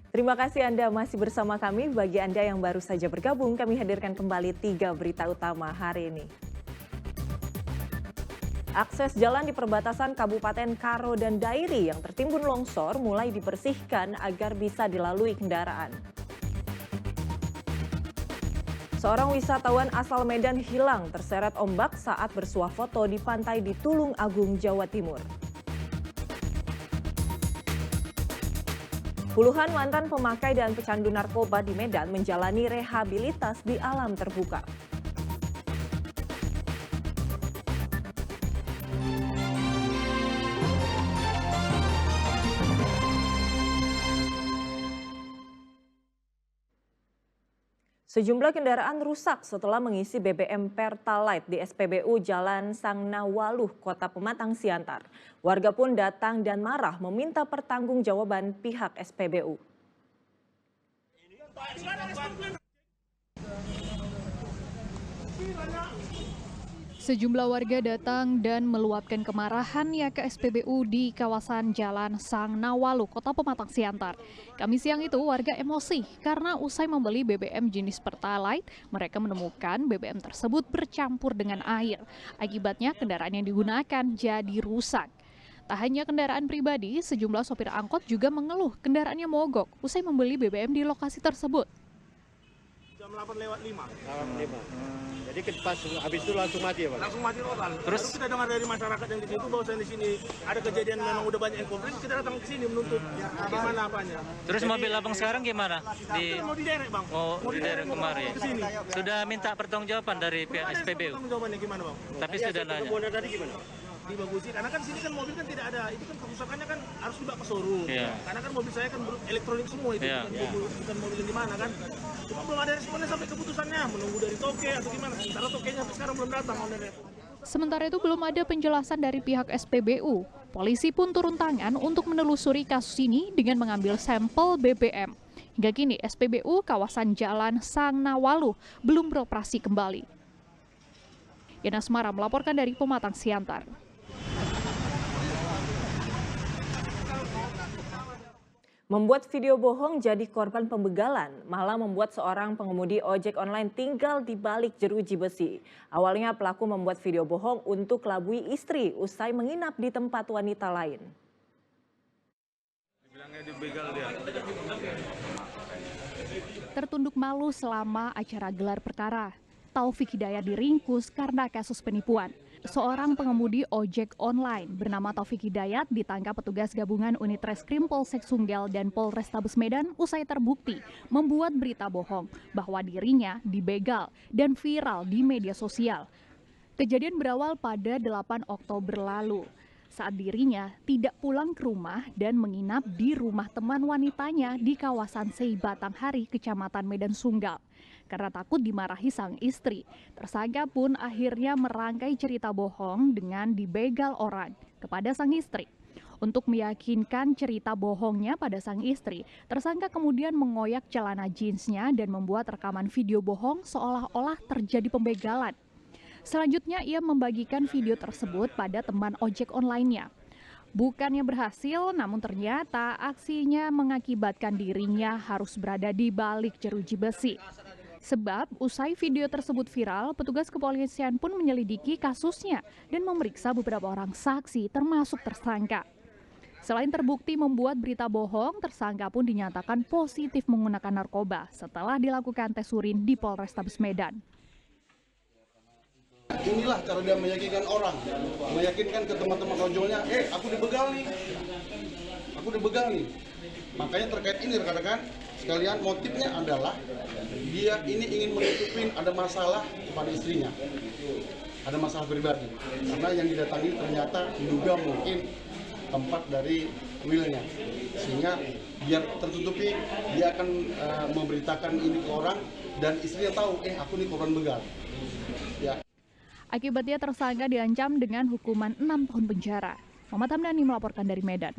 Terima kasih Anda masih bersama kami. Bagi Anda yang baru saja bergabung, kami hadirkan kembali 3 berita utama hari ini. Akses jalan di perbatasan Kabupaten Karo dan Dairi yang tertimbun longsor mulai dibersihkan agar bisa dilalui kendaraan. Seorang wisatawan asal Medan hilang terseret ombak saat bersuah foto di pantai di Tulung Agung, Jawa Timur. Puluhan mantan pemakai dan pecandu narkoba di Medan menjalani rehabilitas di alam terbuka. Sejumlah kendaraan rusak setelah mengisi BBM Pertalite di SPBU Jalan Sangnawaluh, Kota Pematang Siantar. Warga pun datang dan marah meminta pertanggungjawaban pihak SPBU. Sejumlah warga datang dan meluapkan kemarahannya ke SPBU di kawasan Jalan Sangnawaluh, Kota Pematang Siantar. Kamis siang itu warga emosi karena usai membeli BBM jenis Pertalite, mereka menemukan BBM tersebut bercampur dengan air. Akibatnya kendaraan yang digunakan jadi rusak. Tak hanya kendaraan pribadi, sejumlah sopir angkot juga mengeluh kendaraannya mogok usai membeli BBM di lokasi tersebut. Jam 8:05. Jadi pas habis itu langsung mati ya Pak? Langsung mati total. Terus kita dengar dari masyarakat yang di situ bahwa di sini ada kejadian memang udah banyak yang komplain, kita datang ke sini menuntut gimana apanya. Terus jadi, mobil abang sekarang gimana? Kita mau diderek bang. Mau diderek kemarin. Kesini. Sudah minta pertanggungjawaban dari pihak SPBU? Pertanggungjawabannya gimana bang? Tapi sudah nanya. Tadi gimana? Dibagusin, karena kan sini kan mobil kan tidak ada, itu kan kerusakannya kan harus dibawa ke showroom. Yeah. Karena kan mobil saya kan elektronik semua itu, bukan mobil yang di mana kan. Cuma belum ada responnya sampai keputusannya, menunggu dari toke atau gimana. Sementara tokenya sampai sekarang belum datang. Sementara itu belum ada penjelasan dari pihak SPBU. Polisi pun turun tangan untuk menelusuri kasus ini dengan mengambil sampel BBM. Hingga kini SPBU kawasan Jalan Sangnawaluh belum beroperasi kembali. Yana Asmara melaporkan dari Pematang Siantar. Membuat video bohong jadi korban pembegalan, malah membuat seorang pengemudi ojek online tinggal di balik jeruji besi. Awalnya pelaku membuat video bohong untuk kelabui istri usai menginap di tempat wanita lain. Dibilangnya dibegal dia. Tertunduk malu selama acara gelar perkara. Taufik Hidayat diringkus karena kasus penipuan. Seorang pengemudi ojek online bernama Taufik Hidayat ditangkap petugas gabungan unit Reskrim Polsek Sunggal dan Polrestabes Medan usai terbukti membuat berita bohong bahwa dirinya dibegal dan viral di media sosial. Kejadian berawal pada 8 Oktober lalu saat dirinya tidak pulang ke rumah dan menginap di rumah teman wanitanya di kawasan Sei Batanghari, Kecamatan Medan Sunggal. Karena takut dimarahi sang istri, tersangka pun akhirnya merangkai cerita bohong dengan dibegal orang kepada sang istri. Untuk meyakinkan cerita bohongnya pada sang istri, tersangka kemudian mengoyak celana jeansnya dan membuat rekaman video bohong seolah-olah terjadi pembegalan. Selanjutnya ia membagikan video tersebut pada teman ojek online-nya. Bukannya berhasil, namun ternyata aksinya mengakibatkan dirinya harus berada di balik jeruji besi. Sebab usai video tersebut viral, petugas kepolisian pun menyelidiki kasusnya dan memeriksa beberapa orang saksi termasuk tersangka. Selain terbukti membuat berita bohong, tersangka pun dinyatakan positif menggunakan narkoba setelah dilakukan tes urin di Polrestabes Medan. Inilah cara dia meyakinkan orang, meyakinkan ke teman-teman ojolnya, aku dibegal nih. Makanya terkait ini rekan-rekan sekalian, motifnya adalah dia ini ingin menutupin ada masalah kepada istrinya, ada masalah pribadi. Karena yang didatangi ternyata diduga mungkin tempat dari willnya, sehingga biar tertutupi dia akan memberitakan ini ke orang dan istrinya tahu, aku nih korban begal. Ya. Akibatnya tersangka diancam dengan hukuman 6 tahun penjara. Muhammad Hamdani melaporkan dari Medan.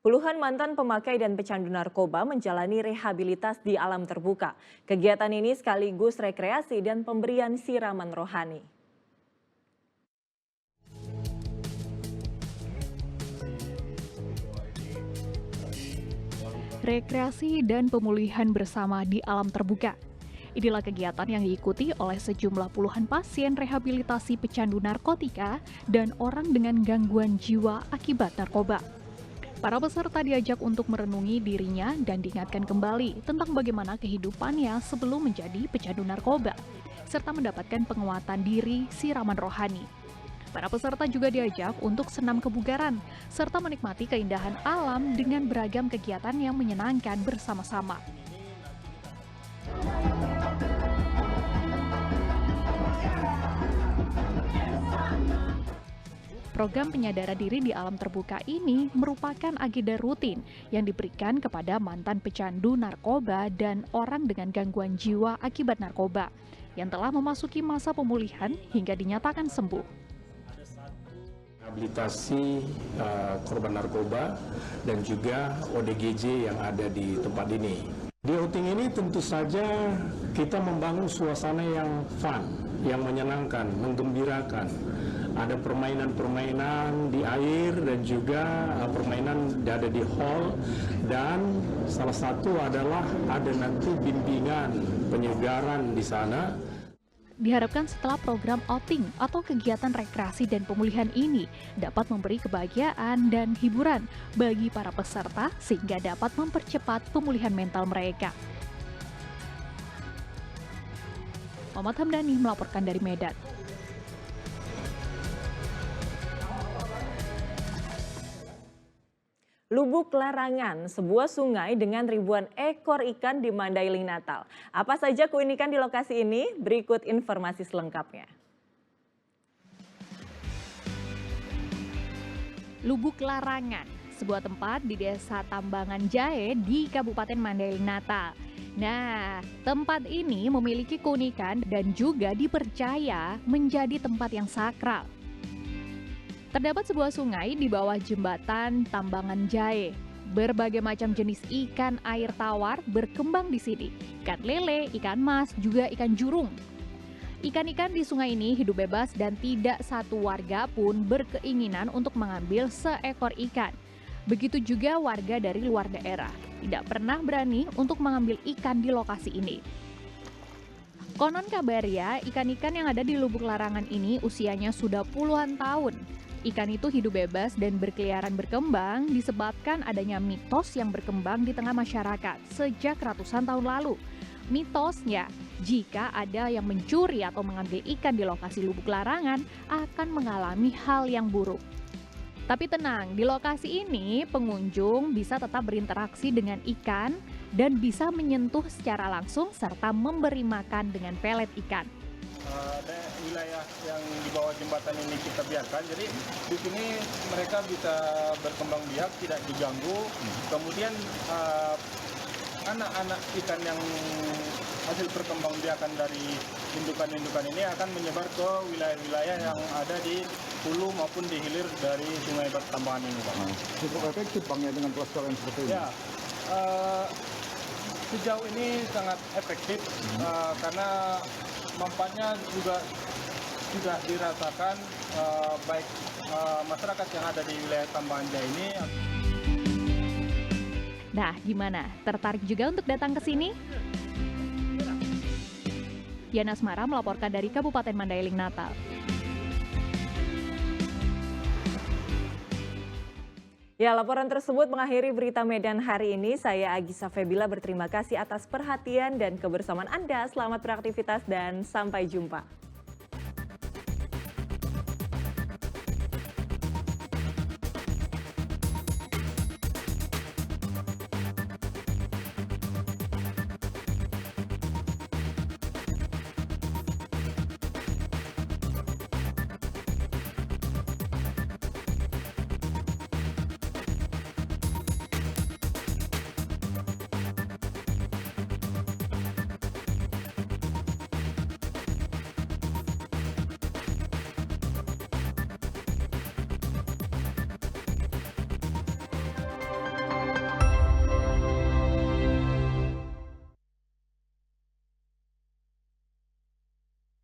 Puluhan mantan pemakai dan pecandu narkoba menjalani rehabilitas di alam terbuka. Kegiatan ini sekaligus rekreasi dan pemberian siraman rohani. rekreasi dan pemulihan bersama di alam terbuka. Inilah kegiatan yang diikuti oleh sejumlah puluhan pasien rehabilitasi pecandu narkotika dan orang dengan gangguan jiwa akibat narkoba. Para peserta diajak untuk merenungi dirinya dan diingatkan kembali tentang bagaimana kehidupannya sebelum menjadi pecandu narkoba, serta mendapatkan penguatan diri siraman rohani. Para peserta juga diajak untuk senam kebugaran, serta menikmati keindahan alam dengan beragam kegiatan yang menyenangkan bersama-sama. Program penyadaran diri di alam terbuka ini merupakan agenda rutin yang diberikan kepada mantan pecandu narkoba dan orang dengan gangguan jiwa akibat narkoba yang telah memasuki masa pemulihan hingga dinyatakan sembuh. Rehabilitasi korban narkoba dan juga ODGJ yang ada di tempat ini. Di outing ini tentu saja kita membangun suasana yang fun, yang menyenangkan, menggembirakan. Ada permainan-permainan di air dan juga permainan ada di hall, dan salah satu adalah ada nanti bimbingan penyegaran di sana. Diharapkan setelah program outing atau kegiatan rekreasi dan pemulihan ini dapat memberi kebahagiaan dan hiburan bagi para peserta sehingga dapat mempercepat pemulihan mental mereka. Muhammad Hamdani melaporkan dari Medan. Lubuk Larangan, sebuah sungai dengan ribuan ekor ikan di Mandailing, Natal. Apa saja keunikan di lokasi ini? Berikut informasi selengkapnya. Lubuk Larangan, sebuah tempat di Desa Tambangan Jahe di Kabupaten Mandailing, Natal. Nah, tempat ini memiliki keunikan dan juga dipercaya menjadi tempat yang sakral. Terdapat sebuah sungai di bawah jembatan Tambangan Jahe. Berbagai macam jenis ikan air tawar berkembang di sini. Ikan lele, ikan mas, juga ikan jurung. Ikan-ikan di sungai ini hidup bebas dan tidak satu warga pun berkeinginan untuk mengambil seekor ikan. Begitu juga warga dari luar daerah. Tidak pernah berani untuk mengambil ikan di lokasi ini. Konon kabarnya, ikan-ikan yang ada di Lubuk Larangan ini usianya sudah puluhan tahun. Ikan itu hidup bebas dan berkeliaran berkembang disebabkan adanya mitos yang berkembang di tengah masyarakat sejak ratusan tahun lalu. Mitosnya, jika ada yang mencuri atau mengambil ikan di lokasi Lubuk Larangan akan mengalami hal yang buruk. Tapi tenang, di lokasi ini pengunjung bisa tetap berinteraksi dengan ikan dan bisa menyentuh secara langsung serta memberi makan dengan pelet ikan. Wilayah yang di bawah jembatan ini kita biarkan, jadi di sini mereka bisa berkembang biak, tidak diganggu. Kemudian anak-anak ikan yang hasil perkembangbiakan dari indukan-indukan ini akan menyebar ke wilayah-wilayah yang ada di hulu maupun di hilir dari Sungai Tambangan ini, Pak. Cukup efektif, Bang, ya, dengan pelestarian seperti ini? Ya, sejauh ini sangat efektif karena manfaatnya juga sudah dirasakan baik masyarakat yang ada di wilayah Tambangan Jahe ini. Nah, gimana? Tertarik juga untuk datang ke sini? Yana Asmara melaporkan dari Kabupaten Mandailing, Natal. Ya, laporan tersebut mengakhiri berita Medan hari ini. Saya Agisa Febila berterima kasih atas perhatian dan kebersamaan Anda. Selamat beraktivitas dan sampai jumpa.